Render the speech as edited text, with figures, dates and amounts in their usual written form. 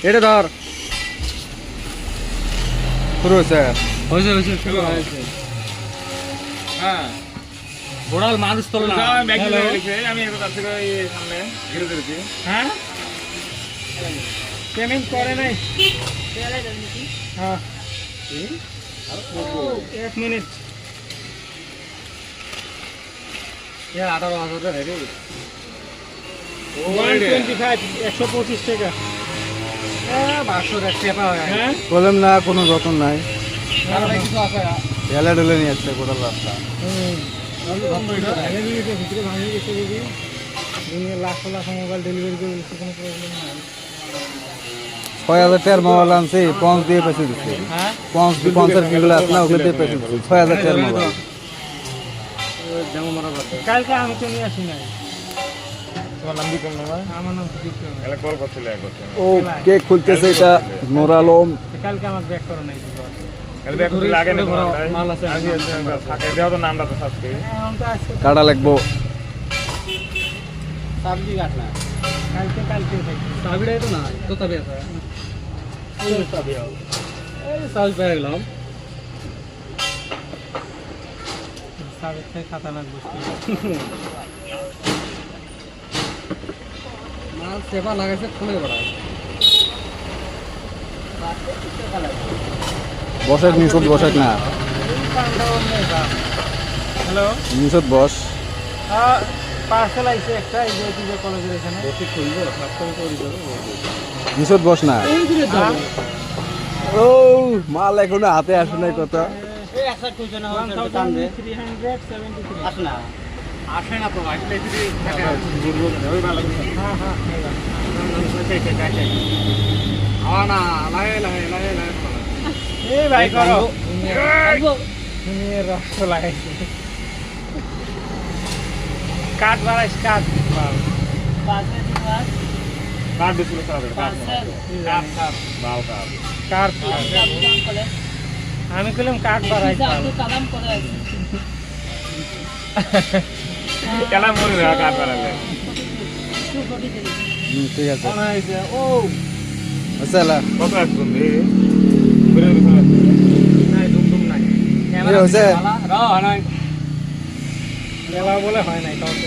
এটা ধর শুরু হয়েছে হ্যাঁ ঘোড়াল মানুষ তোলে না আমি সামনে ঘিরে ধরেছি। হ্যাঁ পেমেন্ট করে নাই হ্যাঁ 1 মিনিট 18,000 রে 125 টাকা বললাম না কোনো যতন নাই ঢেলে ঢেলে নিয়ে আসছে গোটা রাস্তা লাখ লাখ মোবাইল ডেলিভারি করে দিচ্ছে কোনো প্রবলেম নাই 6,000 টাকার মোবাইল আনছি পঞ্চ দিয়ে পেছে দিচ্ছে পঞ্চের কিগুলো আছে না ওগুলো দিয়ে পেছে দিচ্ছে 6,000 টাকার মোবাইল কালকে আমি তো নিয়ে আসি নাই ও কেক খুলতেছে এটা নূর আলম কালকে আমার ব্যাক করো নাই কাটা লাগবো সাবজি কাটনা কালকে কালকে সাবিটাই তো না তো তবে আছে এই সাবি এই সাবি পেয়ে গেলাম সাবি থেকে খাতা লাগবে মাল সেবা লাগাইছে খুলে বড় বসেক নিচত বসেক না হ্যালো নিচত বস পার্সেল আইছে একটা এই যে কলেজের এখানে বসে খুলবো সাবস্ক্রাইব করে দিও নিচত বস না ও মাল এখনো হাতে আসে নাই কত এই একটা কইছ না 1373 আসে না আসে না তো আসলে যদি থাকে বুঝবো ওই মাল হ্যাঁ হ্যাঁ আনা লাই লাই লাই লাই এই ভাই করো তুমি রক্ত লাগাইছে কাট বাড়াইছ কাট পাশে দিবাস কাট দিছিল স্যার কাট বাল কাট আমি কইলাম কাট বাড়াইছ কালাম করে আছে কালাম করে কাট বাড়ালে ঠিক আছে ও আসলে কত আসবে ঘুরে ঘুরে নাই দুম নাই ক্যামেরা র নাই এলা বলে হয় নাই তাও তো